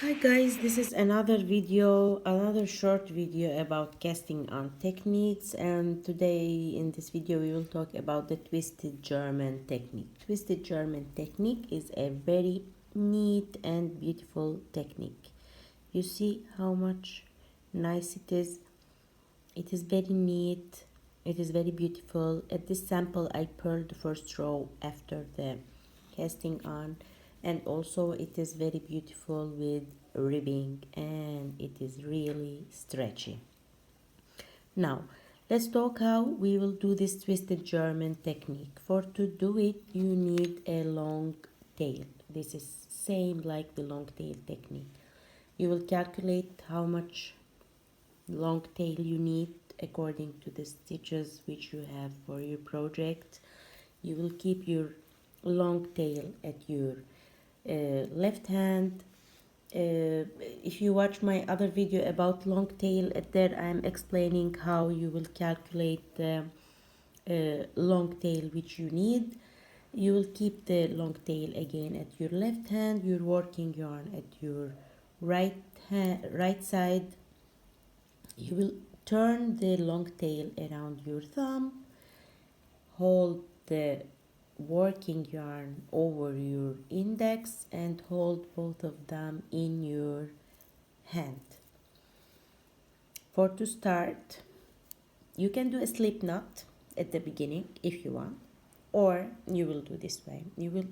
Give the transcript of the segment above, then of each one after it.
Hi guys, this is another short video about casting on techniques, and today in this video we will talk about the twisted German technique. Twisted German technique is a very neat and beautiful technique. You see how much nice it is. It is very neat. It is very beautiful. At this sample I purled the first row after the casting on, and also it is very beautiful with ribbing, and it is really stretchy. Now let's talk how we will do this twisted German technique. For to do it you need a long tail. This is same like the long tail technique. You will calculate how much long tail you need according to the stitches which you have for your project. You will keep your long tail at your left hand. If you watch my other video about long tail, there I am explaining how you will calculate the long tail which you need. You will keep the long tail again at your left hand, your working yarn at your right side. You will turn the long tail around your thumb, hold the working yarn over your index and hold both of them in your hand. For to start, you can do a slip knot at the beginning if you want, or you will do this way. You will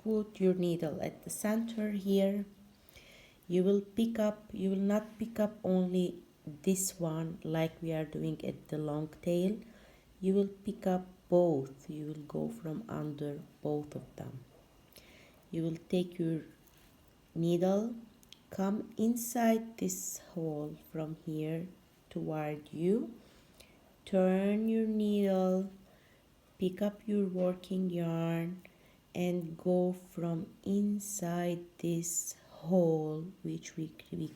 put your needle at the center here. You will not pick up only this one like we are doing at the long tail. You will pick up both. You will go from under both of them. You will take your needle, come inside this hole from here toward you, turn your needle, pick up your working yarn and go from inside this hole which we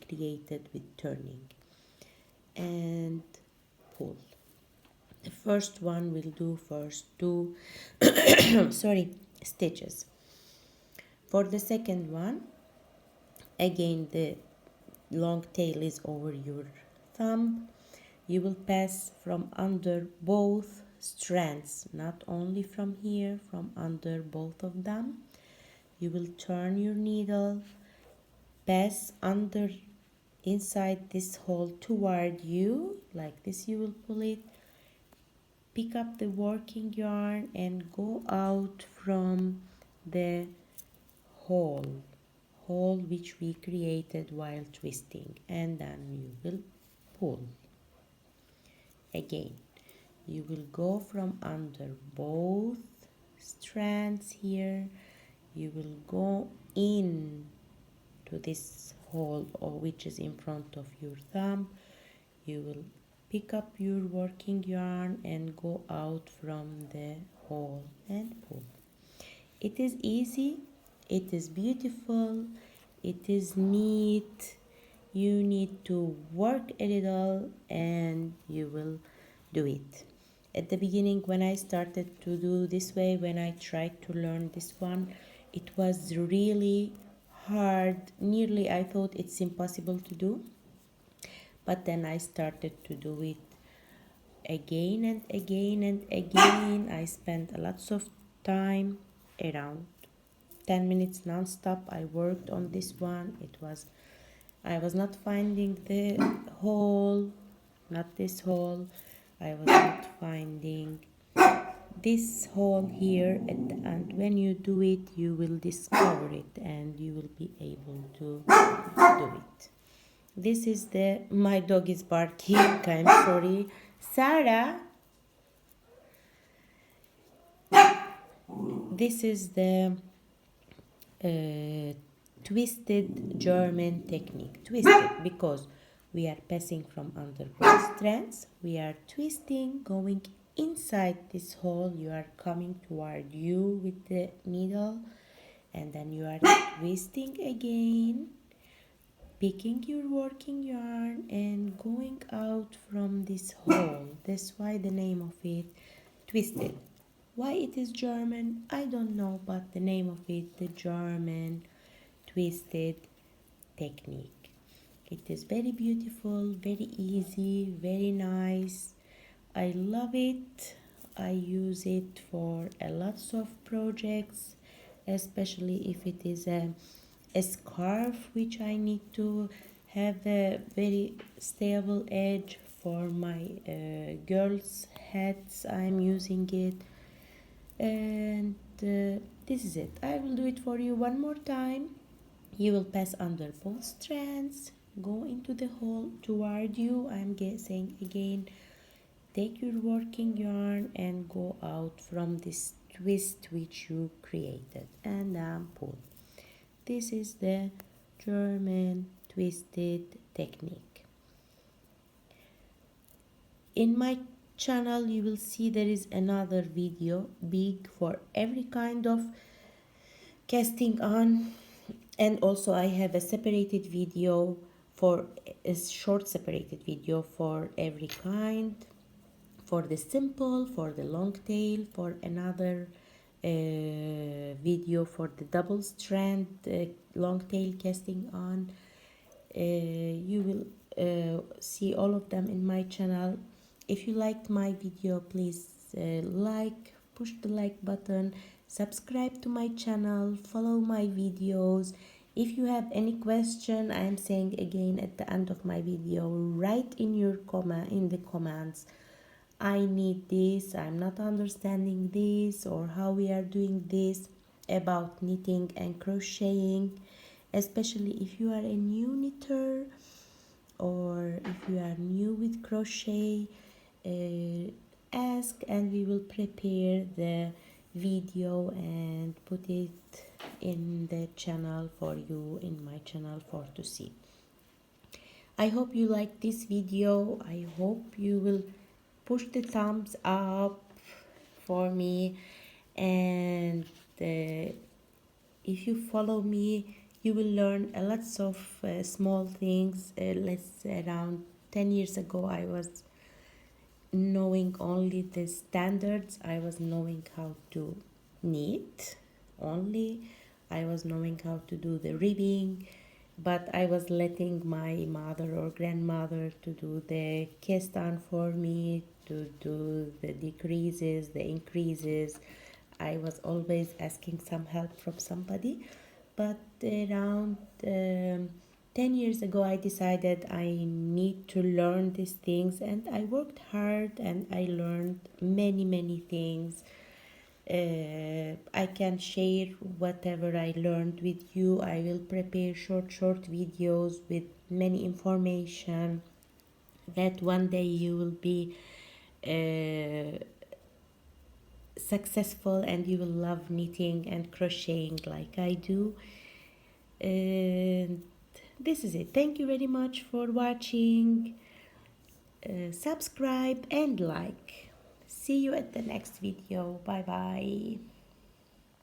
created with turning, and pull. The first one will do first two stitches. For the second one, again the long tail is over your thumb. You will pass from under both strands, not only from here, from under both of them. You will turn your needle, pass under inside this hole toward you, like this. You will pull it, pick up the working yarn and go out from the hole which we created while twisting, and then you will pull again. You will go from under both strands here. You will go in to this hole, or which is in front of your thumb. You will pick up your working yarn and go out from the hole and pull. It is easy, it is beautiful, it is neat. You need to work a little and you will do it. At the beginning, when I started to do this way, when I tried to learn this one, it was really hard. Nearly I thought it's impossible to do, but then I started to do it again and again and again. I spent lots of time, around 10 minutes non-stop. I worked on this one. I was not finding the hole, not this hole. I was not finding this hole here at the end. When you do it, you will discover it and you will be able to do it. This is my dog is barking. I'm sorry. Sarah, this is the twisted German technique. Twisted because we are passing from under both strands. We are twisting, going inside this hole. You are coming toward you with the needle, and then you are twisting again, picking your working yarn and going out from this hole. That's why the name of it twisted. Why it is German, I don't know, but the name of it, the German twisted technique. It is very beautiful, very easy, very nice. I love it. I use it for a lots of projects, especially if it is a scarf which I need to have a very stable edge. For my girls' hats I'm using it, and this is it. I will do it for you one more time. You will pass under both strands, go into the hole toward you. I'm saying again, take your working yarn and go out from this twist which you created, and pull. This is the German twisted technique. In my channel you will see there is another video big for every kind of casting on, and also I have a separated video for a short separated video for every kind, for the simple, for the long tail, for another video for the double strand long tail casting on. You will see all of them in my channel. If you liked my video, please push the like button, subscribe to my channel, follow my videos. If you have any question, I am saying again at the end of my video, write in the comments. I need this, I'm not understanding this, or how we are doing this about knitting and crocheting, especially if you are a new knitter or if you are new with crochet. Ask and we will prepare the video and put it in the channel for you, in my channel for to see. I hope you like this video. I hope you will push the thumbs up for me, and if you follow me you will learn a lots of small things. Around 10 years ago I was knowing only the standards. I was knowing how to knit only. I was knowing how to do the ribbing, but I was letting my mother or grandmother to do the cast on for me, to do the decreases, the increases. I was always asking some help from somebody, but around 10 years ago I decided I need to learn these things, and I worked hard and I learned many things. I can share whatever I learned with you. I will prepare short videos with many information that one day you will be successful and you will love knitting and crocheting like I do. And this is it. Thank you very much for watching. Subscribe and like. See you at the next video. Bye bye.